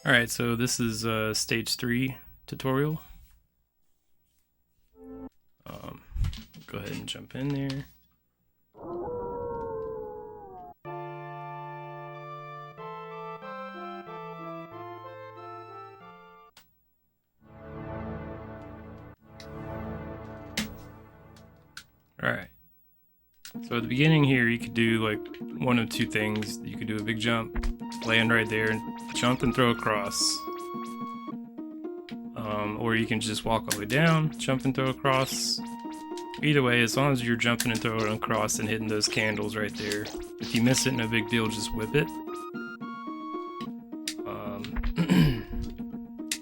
Alright, so this is stage 3 tutorial. Go ahead and jump in there. Alright. So at the beginning here, you could do like one of two things. You could do a big jump, land right there, and jump and throw across. Or you can just walk all the way down, jump and throw across. Either way, as long as you're jumping and throwing across and hitting those candles right there. If you miss it, no big deal, just whip it.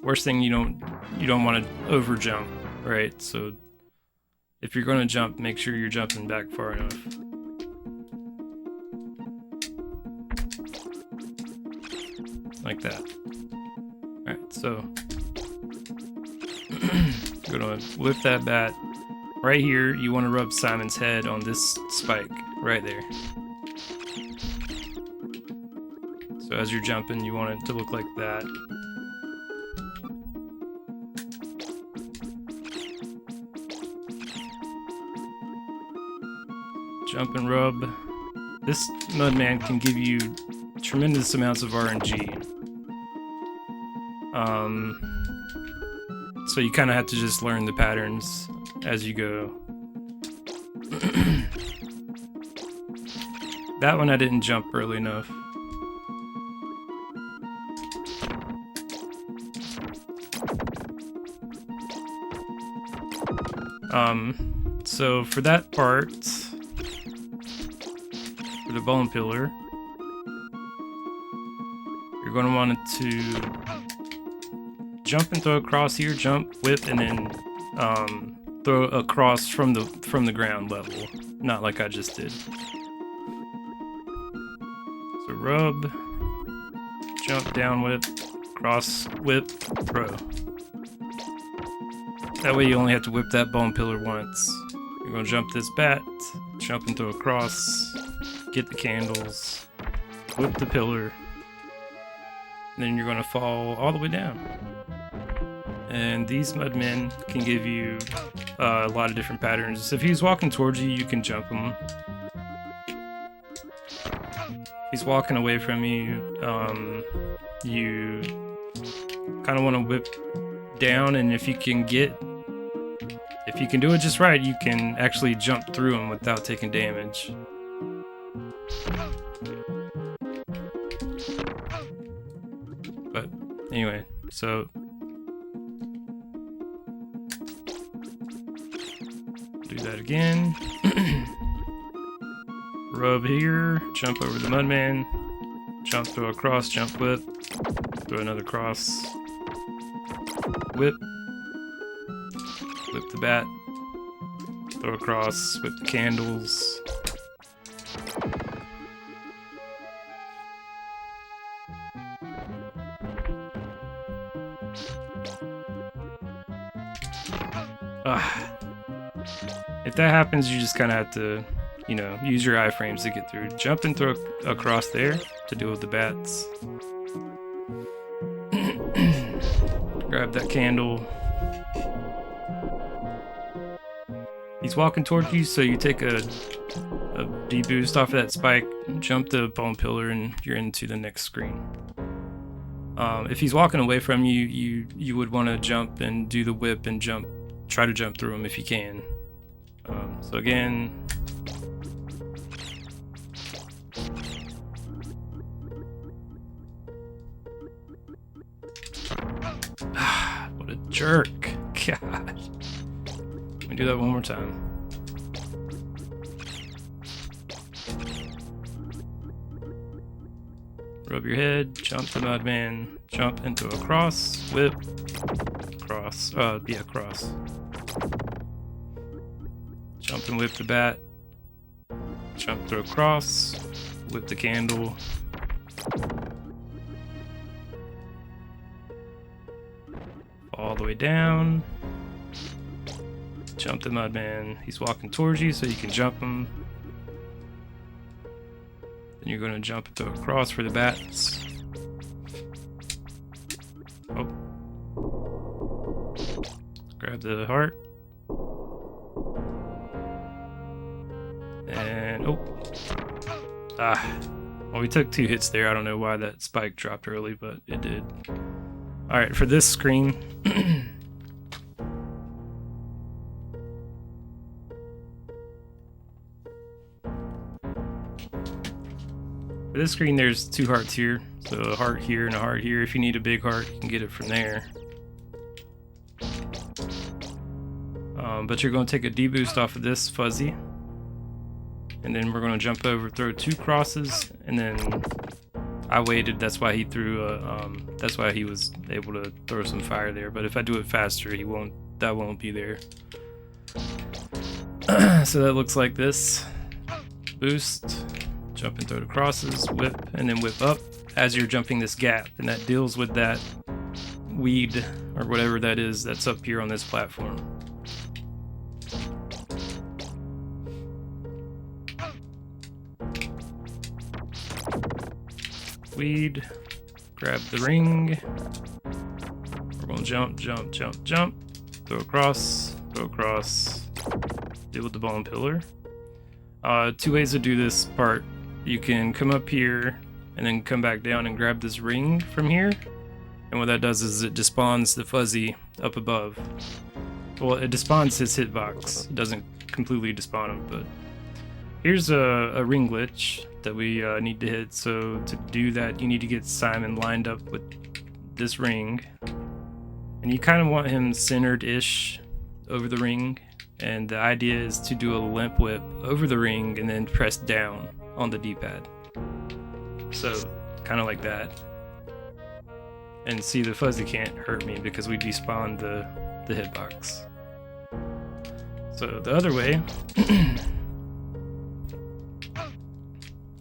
Worst thing, you don't want to over jump, right? So if you're going to jump, make sure you're jumping back far enough. Like that. Alright, so you're going to whip that bat. Right here, you want to rub Simon's head on this spike, right there. So as you're jumping, you want it to look like that. Jump and rub. This Mudman can give you tremendous amounts of RNG. So you kind of have to just learn the patterns as you go. That one I didn't jump early enough. So for that part, for the bone pillar, you're going to want it to jump and throw across here, jump, whip, and then throw across from the ground level, not like I just did. So rub, jump, down, whip, cross, whip, throw. That way you only have to whip that bone pillar once. You're going to jump this bat, jump and throw across, get the candles, whip the pillar, and then you're going to fall all the way down. And these Mudmen can give you a lot of different patterns. If he's walking towards you, you can jump him. If he's walking away from you, you kind of want to whip down, and if you can do it just right, you can actually jump through him without taking damage. But anyway, so do that again. Rub here, jump over the Mudman, jump, throw across, jump, whip, throw another cross, whip, whip the bat, throw across, whip the candles. If that happens, you just kind of have to, use your iframes to get through. Jump and throw across there to deal with the bats. Grab that candle. He's walking towards you, so you take a deboost off of that spike, jump the bone pillar, and you're into the next screen. If he's walking away from you, you would want to jump and do the whip and jump. Try to jump through him if you can. So again, what a jerk. God. Let me do that one more time. Rub your head, jump the Mudman, jump into a cross, whip, cross, cross. Jump and whip the bat, jump through a cross, whip the candle, all the way down, jump the Mudman. He's walking towards you, so you can jump him. Then you're gonna jump into a cross for the bats. Oh. Grab the heart. And oh. Ah. Well, we took 2 hits there. I don't know why that spike dropped early, but it did. Alright, for this screen. For this screen, there's 2 hearts here. So a heart here and a heart here. If you need a big heart, you can get it from there. But you're going to take a deboost off of this fuzzy. And then we're going to jump over, throw 2 crosses, and then I waited. That's why he threw that's why he was able to throw some fire there. But if I do it faster, that won't be there. So that looks like this. Boost, jump and throw the crosses, whip, and then whip up as you're jumping this gap, and that deals with that weed or whatever that is that's up here on this platform. Weed, grab the ring. We're gonna jump, jump, jump, jump, throw across, deal with the ball and pillar. 2 ways to do this part. You can come up here and then come back down and grab this ring from here. And what that does is it despawns the fuzzy up above. Well, it despawns his hitbox. It doesn't completely despawn him, but here's a ring glitch that we need to hit. So to do that, you need to get Simon lined up with this ring. And you kind of want him centered-ish over the ring. And the idea is to do a limp whip over the ring and then press down on the D-pad. So kind of like that. And see, the fuzzy can't hurt me because we despawned the hitbox. So the other way.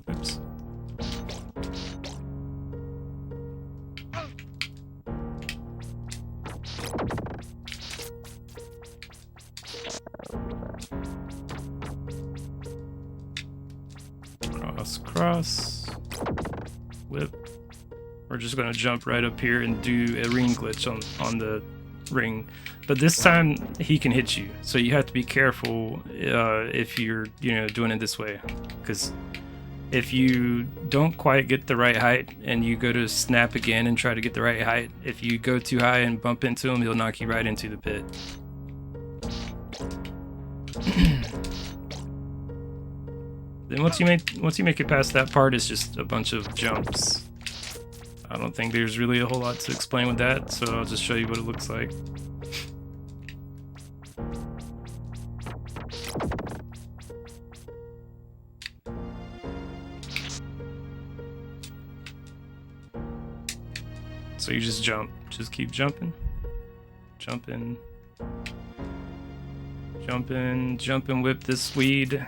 Oops. Cross, whip. We're just going to jump right up here and do a ring glitch on the ring. But this time he can hit you, so you have to be careful if you're doing it this way, because if you don't quite get the right height and you go to snap again and try to get the right height, if you go too high and bump into him, he'll knock you right into the pit. Then once you make it past that part, it's just a bunch of jumps. I don't think there's really a whole lot to explain with that, so I'll just show you what it looks like. So you just jump, just keep jumping, jumping, jumping, jumping, whip this weed.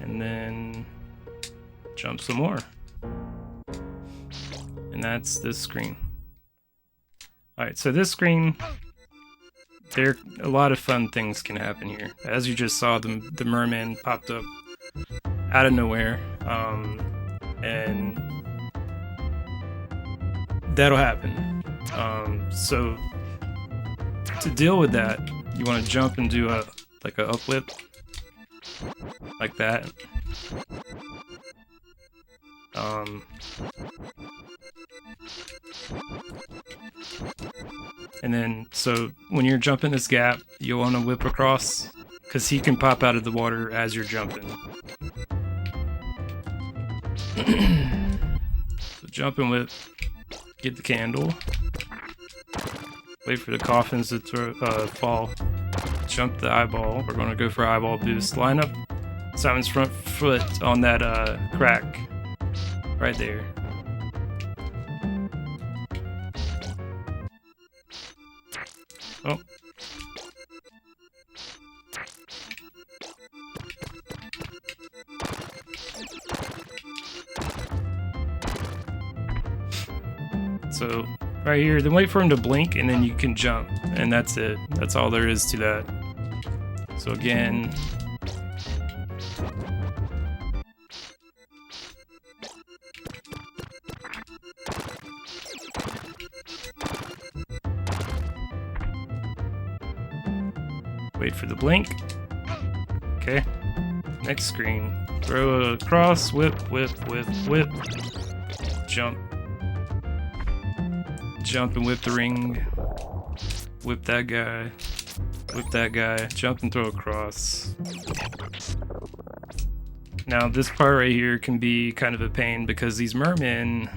And then jump some more. And that's this screen. Alright, so this screen, a lot of fun things can happen here. As you just saw, the merman popped up out of nowhere. And that'll happen. So to deal with that, you want to jump and do a up whip. Like that. And then, so when you're jumping this gap, you want to whip across, because he can pop out of the water as you're jumping. So jump and whip, get the candle, wait for the coffins to fall. Jump the eyeball. We're going to go for eyeball boost. Line up Simon's front foot on that crack right there. Oh. So right here, then wait for him to blink and then you can jump, and that's it. That's all there is to that. So again, Wait for the blink. Okay. Next screen. Throw across, whip, whip, whip, whip. Jump. Jump and whip the ring. Whip that guy. Whip that guy. Jump and throw across. Now this part right here can be kind of a pain because these mermen,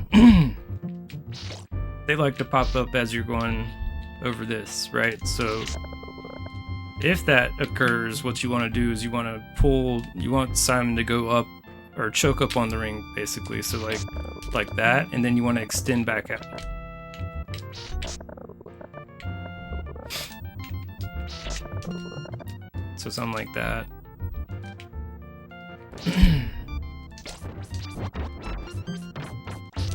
they like to pop up as you're going over this, right? So if that occurs, what you want to do is you want to you want Simon to go up or choke up on the ring, basically. So like that, and then you want to extend back out. So something like that.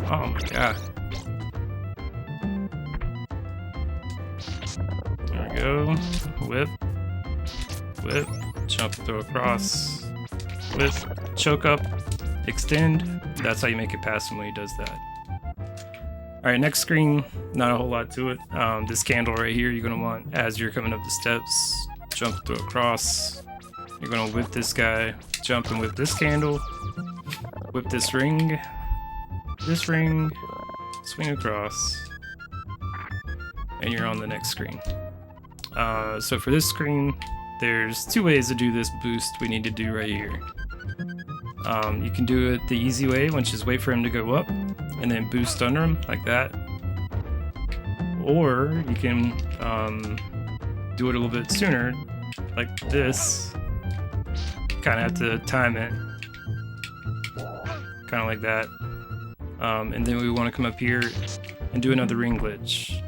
Oh my god. There we go. Whip. Whip. Jump, throw across. Whip. Choke up. Extend. That's how you make it past him when he does that. Alright, next screen. Not a whole lot to it. This candle right here you're going to want as you're coming up the steps. Jump, throw across. You're going to whip this guy. Jump and whip this candle. Whip this ring. This ring. Swing across. And you're on the next screen. So for this screen, there's two ways to do this boost we need to do right here. You can do it the easy way, which is wait for him to go up and then boost under him like that. Or you can do it a little bit sooner, like this. Kind of have to time it, kind of like that. And then we want to come up here and do another ring glitch.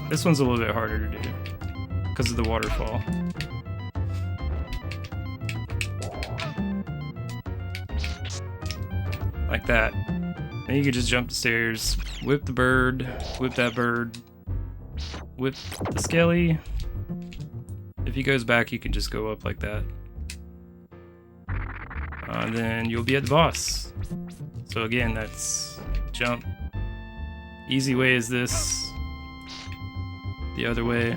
This one's a little bit harder to do because of the waterfall. Like that. Then you can just jump the stairs, whip the bird, whip that bird, whip the skelly. If he goes back, you can just go up like that. And then you'll be at the boss. So again, that's jump. Easy way is this. The other way.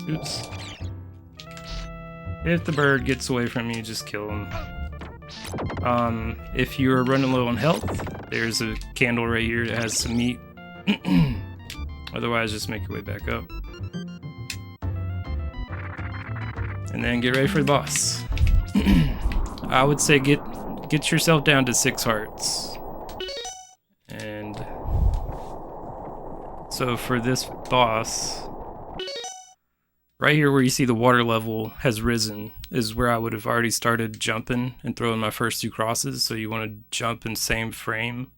Oops. If the bird gets away from you, just kill him. If you're running low on health, there's a candle right here that has some meat. Otherwise, just make your way back up. And then get ready for the boss. I would say get yourself down to 6 hearts. And so for this boss, right here where you see the water level has risen is where I would have already started jumping and throwing my first 2 crosses. So you want to jump in same frame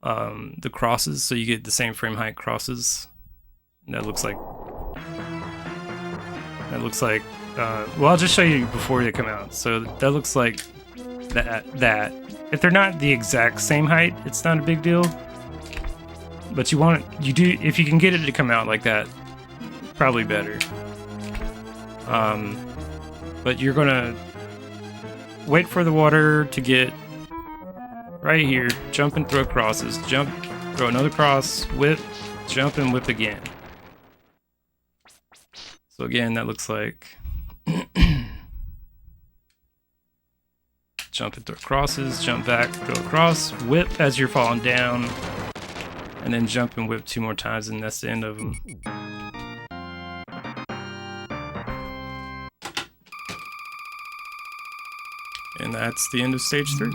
the crosses, so you get the same frame height crosses. And that looks like well, I'll just show you before they come out. So that looks like that. If they're not the exact same height, it's not a big deal. But if you can get it to come out like that, probably better. But you're gonna wait for the water to get right here, jump and throw crosses, jump, throw another cross, whip, jump and whip again. So again, that looks like jump and throw crosses, jump back, throw across, whip as you're falling down, and then jump and whip 2 more times, and that's the end of them. And that's the end of stage 3.